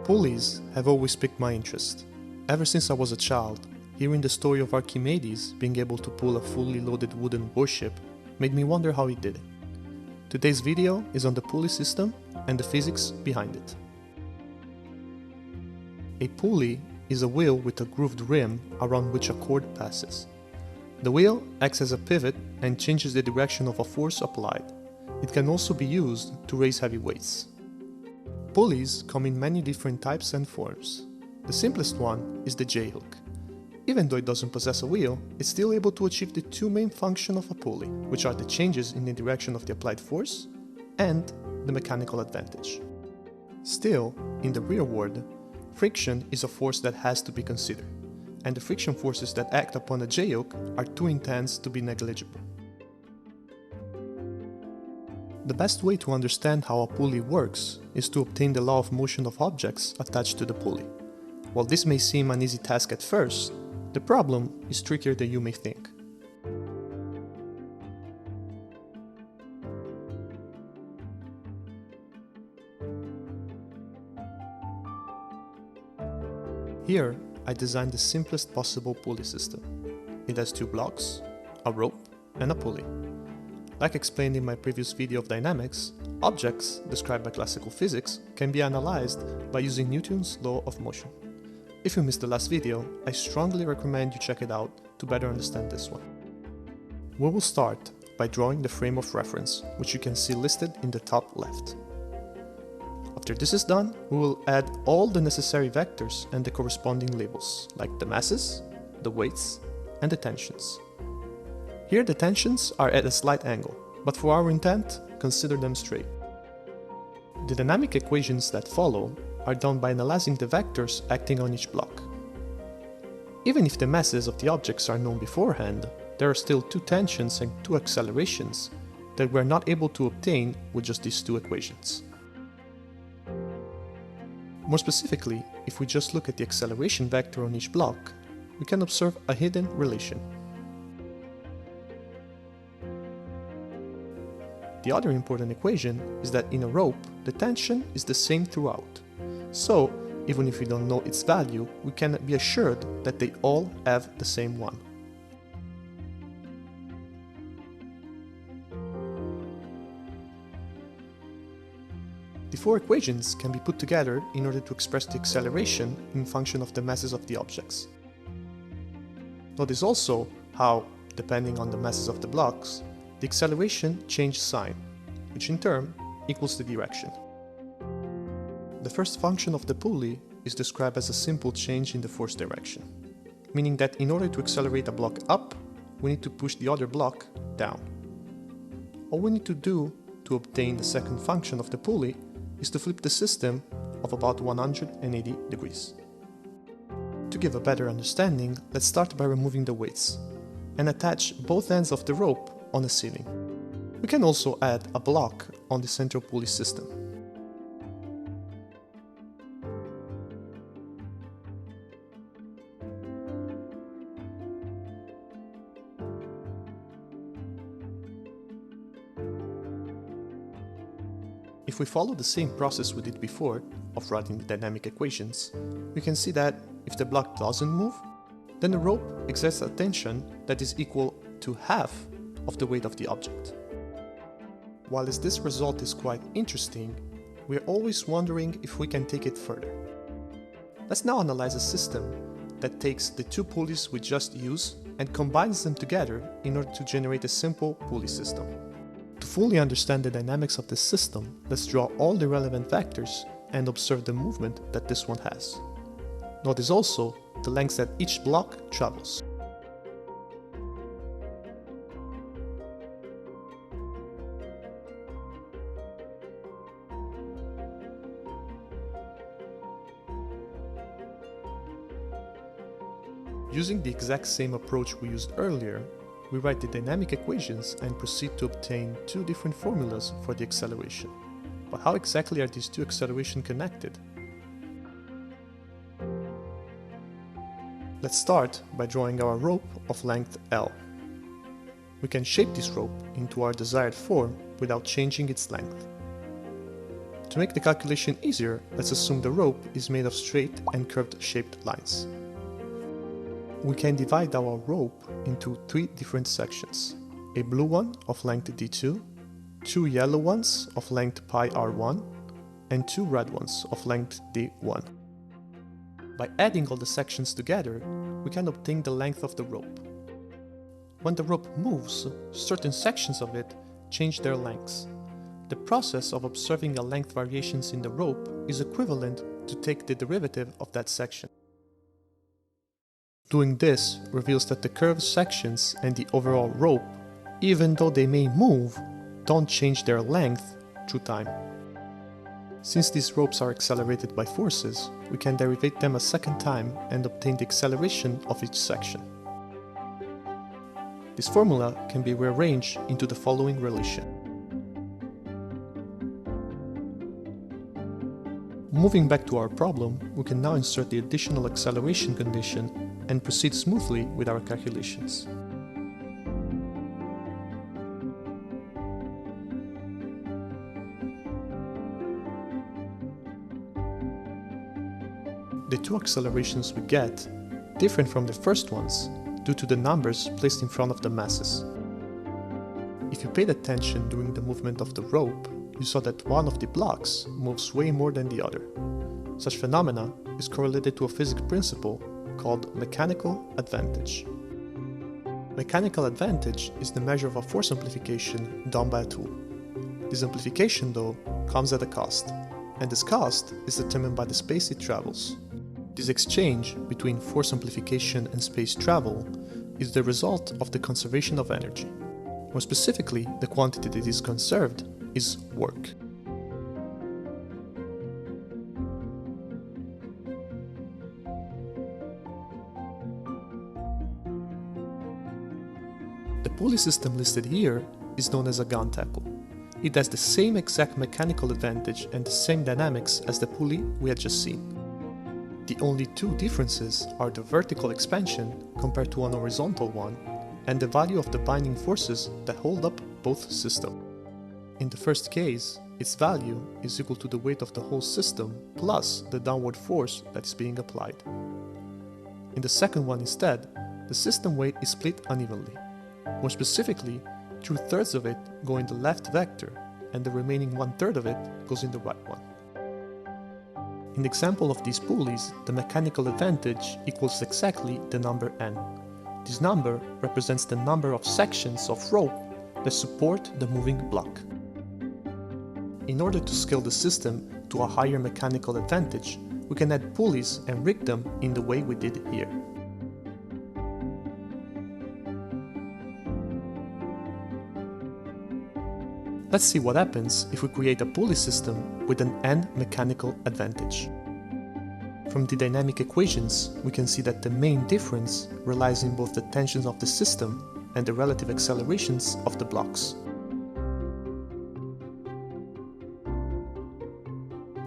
Pulleys have always piqued my interest. Ever since I was a child, hearing the story of Archimedes being able to pull a fully loaded wooden warship made me wonder how he did it. Today's video is on the pulley system and the physics behind it. A pulley is a wheel with a grooved rim around which a cord passes. The wheel acts as a pivot and changes the direction of a force applied. It can also be used to raise heavy weights. Pulleys come in many different types and forms. The simplest one is the J-hook. Even though it doesn't possess a wheel, it's still able to achieve the two main functions of a pulley, which are the changes in the direction of the applied force and the mechanical advantage. Still, in the real world, friction is a force that has to be considered, and the friction forces that act upon a J-hook are too intense to be negligible. The best way to understand how a pulley works is to obtain the law of motion of objects attached to the pulley. While this may seem an easy task at first, the problem is trickier than you may think. Here, I designed the simplest possible pulley system. It has two blocks, a rope, and a pulley. Like explained in my previous video of dynamics, objects, described by classical physics, can be analyzed by using Newton's law of motion. If you missed the last video, I strongly recommend you check it out to better understand this one. We will start by drawing the frame of reference, which you can see listed in the top left. After this is done, we will add all the necessary vectors and the corresponding labels, like the masses, the weights, and the tensions. Here the tensions are at a slight angle, but for our intent, consider them straight. The dynamic equations that follow are done by analyzing the vectors acting on each block. Even if the masses of the objects are known beforehand, there are still two tensions and two accelerations that we're not able to obtain with just these two equations. More specifically, if we just look at the acceleration vector on each block, we can observe a hidden relation. The other important equation is that in a rope, the tension is the same throughout. So, even if we don't know its value, we can be assured that they all have the same one. The four equations can be put together in order to express the acceleration in function of the masses of the objects. Notice also how, depending on the masses of the blocks, the acceleration changes sign, which in turn equals the direction. The first function of the pulley is described as a simple change in the force direction, meaning that in order to accelerate a block up, we need to push the other block down. All we need to do to obtain the second function of the pulley is to flip the system of about 180 degrees. To give a better understanding, let's start by removing the weights and attach both ends of the rope on the ceiling. We can also add a block on the central pulley system. If we follow the same process we did before of writing the dynamic equations, we can see that if the block doesn't move, then the rope exerts a tension that is equal to half of the weight of the object. While this result is quite interesting, we are always wondering if we can take it further. Let's now analyze a system that takes the two pulleys we just used and combines them together in order to generate a simple pulley system. To fully understand the dynamics of this system, let's draw all the relevant vectors and observe the movement that this one has. Notice also the lengths that each block travels. Using the exact same approach we used earlier, we write the dynamic equations and proceed to obtain two different formulas for the acceleration. But how exactly are these two accelerations connected? Let's start by drawing our rope of length L. We can shape this rope into our desired form without changing its length. To To make the calculation easier, let's assume the rope is made of straight and curved shaped lines. We can divide our rope into 3 different sections: a blue one of length d2, 2 yellow ones of length pi r1, and 2 red ones of length d1. By adding all the sections together, we can obtain the length of the rope. When the rope moves, certain sections of it change their lengths. The process of observing a length variations in the rope is equivalent to take the derivative of that section. Doing this reveals that the curved sections and the overall rope, even though they may move, don't change their length through time. Since these ropes are accelerated by forces, we can derivate them a second time and obtain the acceleration of each section. This formula can be rearranged into the following relation. Moving back to our problem, we can now insert the additional acceleration condition and proceed smoothly with our calculations. The 2 accelerations we get differ from the first ones due to the numbers placed in front of the masses. If you paid attention during the movement of the rope, you saw that one of the blocks moves way more than the other. Such phenomena is correlated to a physics principle called mechanical advantage. Mechanical advantage is the measure of a force amplification done by a tool. This amplification, though, comes at a cost, and this cost is determined by the space it travels. This exchange between force amplification and space travel is the result of the conservation of energy. More specifically, the quantity that is conserved is work. The pulley system listed here is known as a gun tackle. It has the same exact mechanical advantage and the same dynamics as the pulley we had just seen. The only 2 differences are the vertical expansion compared to an horizontal one and the value of the binding forces that hold up both systems. In the first case, its value is equal to the weight of the whole system plus the downward force that is being applied. In the second one instead, the system weight is split unevenly. More specifically, 2/3 of it go in the left vector and the remaining 1/3 of it goes in the right one. In the example of these pulleys, the mechanical advantage equals exactly the number n. This number represents the number of sections of rope that support the moving block. In order to scale the system to a higher mechanical advantage, we can add pulleys and rig them in the way we did here. Let's see what happens if we create a pulley system with an n mechanical advantage. From the dynamic equations, we can see that the main difference relies in both the tensions of the system and the relative accelerations of the blocks.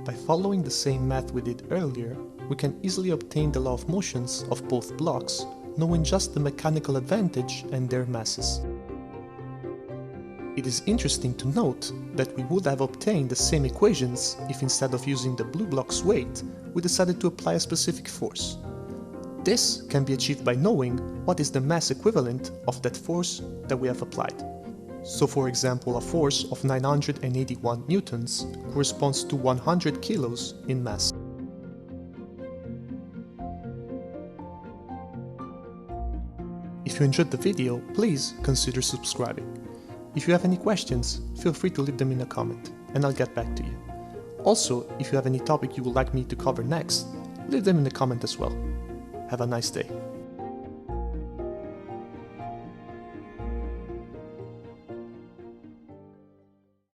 By following the same math we did earlier, we can easily obtain the law of motions of both blocks, knowing just the mechanical advantage and their masses. It is interesting to note that we would have obtained the same equations if instead of using the blue block's weight, we decided to apply a specific force. This can be achieved by knowing what is the mass equivalent of that force that we have applied. So for example, a force of 981 newtons corresponds to 100 kilos in mass. If you enjoyed the video, please consider subscribing. If you have any questions, feel free to leave them in a comment, and I'll get back to you. Also, if you have any topic you would like me to cover next, leave them in the comment as well. Have a nice day.